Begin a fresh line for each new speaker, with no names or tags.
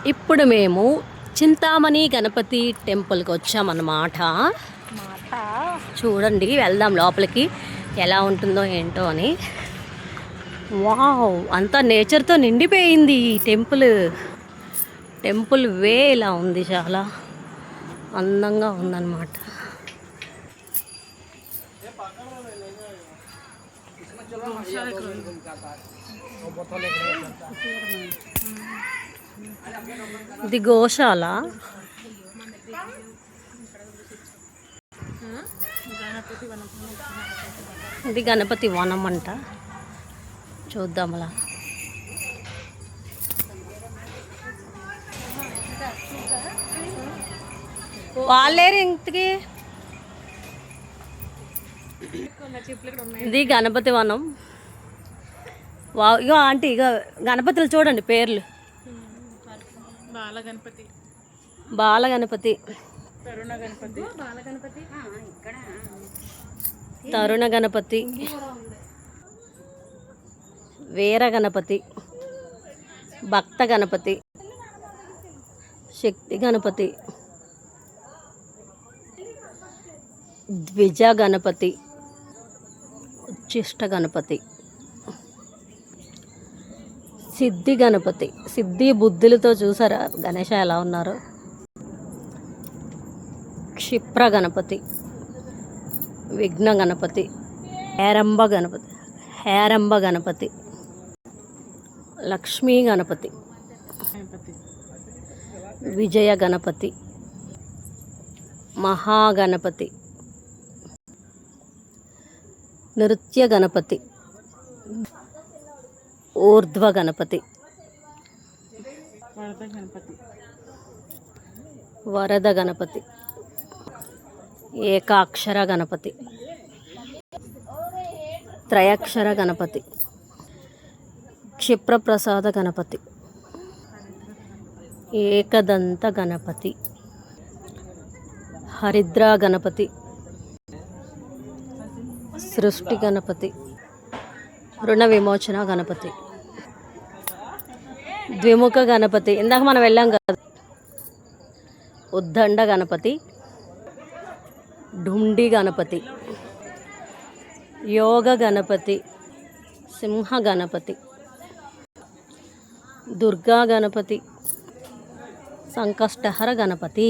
ఇప్పుడు మేము చింతామణి గణపతి టెంపుల్కి వచ్చామన్నమాట. చూడండి, వెళ్దాం లోపలికి, ఎలా ఉంటుందో ఏంటో అని. వావ్, అంతా నేచర్తో నిండిపోయింది ఈ టెంపుల్ వే ఇలా ఉంది, చాలా అందంగా ఉందన్నమాట. ఇది గోశాల. ఇది గణపతి వనం అంట. చూద్దాం అలా. వాళ్ళేరు ఇంతకి. ఇది గణపతి వనం. ఇగో ఆంటీ, ఇక గణపతులు చూడండి పేర్లు. బాలగణపతి, తరుణ గణపతి, వీర గణపతి, భక్త గణపతి, శక్తి గణపతి, ద్విజ గణపతి, ఉచ్చిష్ట గణపతి, సిద్ధి గణపతి. సిద్ధి బుద్ధులతో చూసారా గణేష ఎలా ఉన్నారు. క్షిప్ర గణపతి, విఘ్న గణపతి, హేరంబ గణపతి, లక్ష్మీ గణపతి, విజయ గణపతి, మహాగణపతి, నృత్య గణపతి, ఊర్ధ్వ గణపతి, వరద గణపతి, ఏకాక్షర గణపతి, త్రయాక్షర గణపతి, క్షిప్రప్రసాద గణపతి, ఏకదంత గణపతి, హరిద్రా గణపతి, సృష్టి గణపతి, రుణ విమోచన గణపతి, ద్విముఖ గణపతి, ఇందాక మనం వెళ్ళాం కదా. ఉద్దండ గణపతి, ఢుండి గణపతి, యోగ గణపతి, సింహ గణపతి, దుర్గా గణపతి, సంకష్టహర గణపతి.